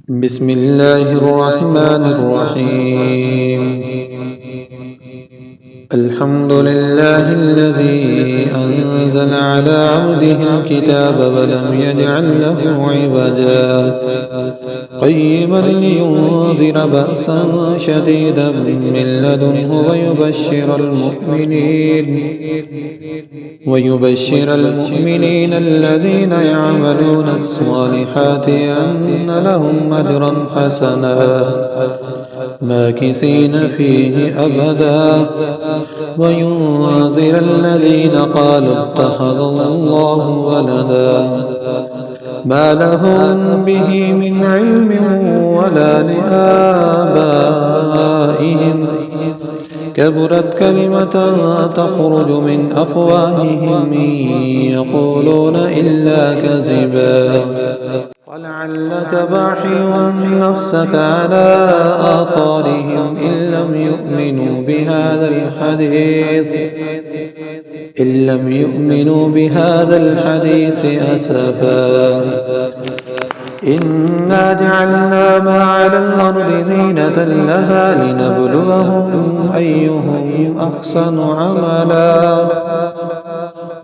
بسم الله الرحمن الرحيم. الحمد لله الذي أنزل على عبده الكتاب ولم يجعل له عوجا قيما لينذر بأسا شديدا من لدنه ويبشر المؤمنين الذين يعملون الصالحات أن لهم أجرا حسنا ماكثين فيه أبدا وينذر الذين قالوا اتخذ الله ولدا ما لهم به من علم ولا لآبائهم كبرت كلمة تخرج من أفواههم إن يقولون إلا كذبا ولعلك باخع نفسك على آثارهم إن لم يؤمنوا بهذا الحديث أسفا إنا جعلنا ما على الأرض زينة لها لنبلوهم أيهم أحسن عملا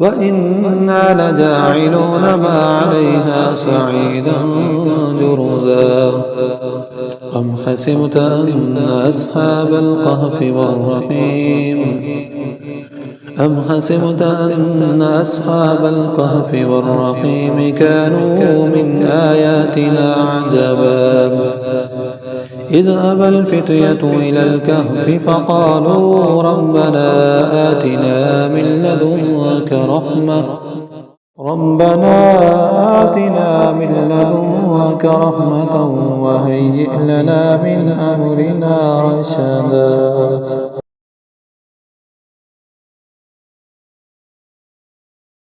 وإنا لجاعلون ما عليها صعيدا جرزا أم حسبت أن أصحاب الكهف والرقيم كانوا من آياتنا عجبا إذ أبى الفتية إلى الكهف فقالوا ربنا آتنا من لدنك رحمة وهيئ لنا من أمرنا رشدا.